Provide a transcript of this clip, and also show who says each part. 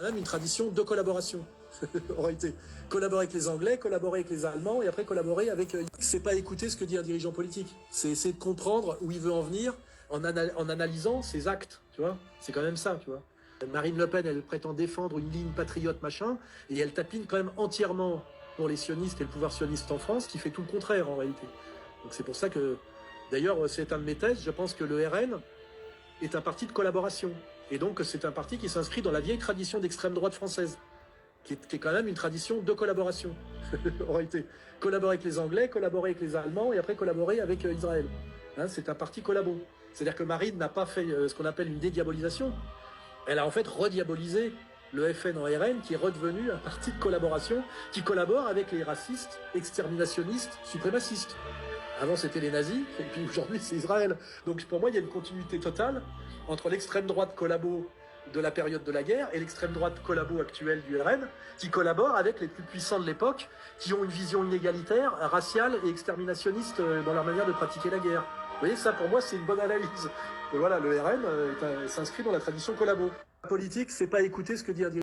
Speaker 1: Même une tradition de collaboration, en réalité. Collaborer avec les Anglais, collaborer avec les Allemands, et après collaborer avec... C'est pas écouter ce que dit un dirigeant politique, c'est essayer de comprendre où il veut en venir en analysant ses actes, tu vois. C'est quand même ça, tu vois. Marine Le Pen, elle prétend défendre une ligne patriote, machin, et elle tapine quand même entièrement pour les sionistes et le pouvoir sioniste en France, qui fait tout le contraire, en réalité. Donc c'est pour ça que... D'ailleurs, c'est un de mes thèses, je pense que le RN est un parti de collaboration. Et donc, c'est un parti qui s'inscrit dans la vieille tradition d'extrême droite française, qui est quand même une tradition de collaboration, en réalité. Collaborer avec les Anglais, collaborer avec les Allemands, et après collaborer avec Israël. Hein, c'est un parti collabo. C'est-à-dire que Marine n'a pas fait ce qu'on appelle une dédiabolisation. Elle a en fait rediabolisé le FN en RN, qui est redevenu un parti de collaboration, qui collabore avec les racistes, exterminationnistes, suprémacistes. Avant, c'était les nazis, et puis aujourd'hui, c'est Israël. Donc pour moi, il y a une continuité totale entre l'extrême droite collabo de la période de la guerre et l'extrême droite collabo actuelle du RN, qui collabore avec les plus puissants de l'époque, qui ont une vision inégalitaire, raciale et exterminationniste dans leur manière de pratiquer la guerre. Vous voyez, ça pour moi, c'est une bonne analyse. Et voilà, le RN s'inscrit dans la tradition collabo. La politique, c'est pas écouter ce que dit un dirigeant.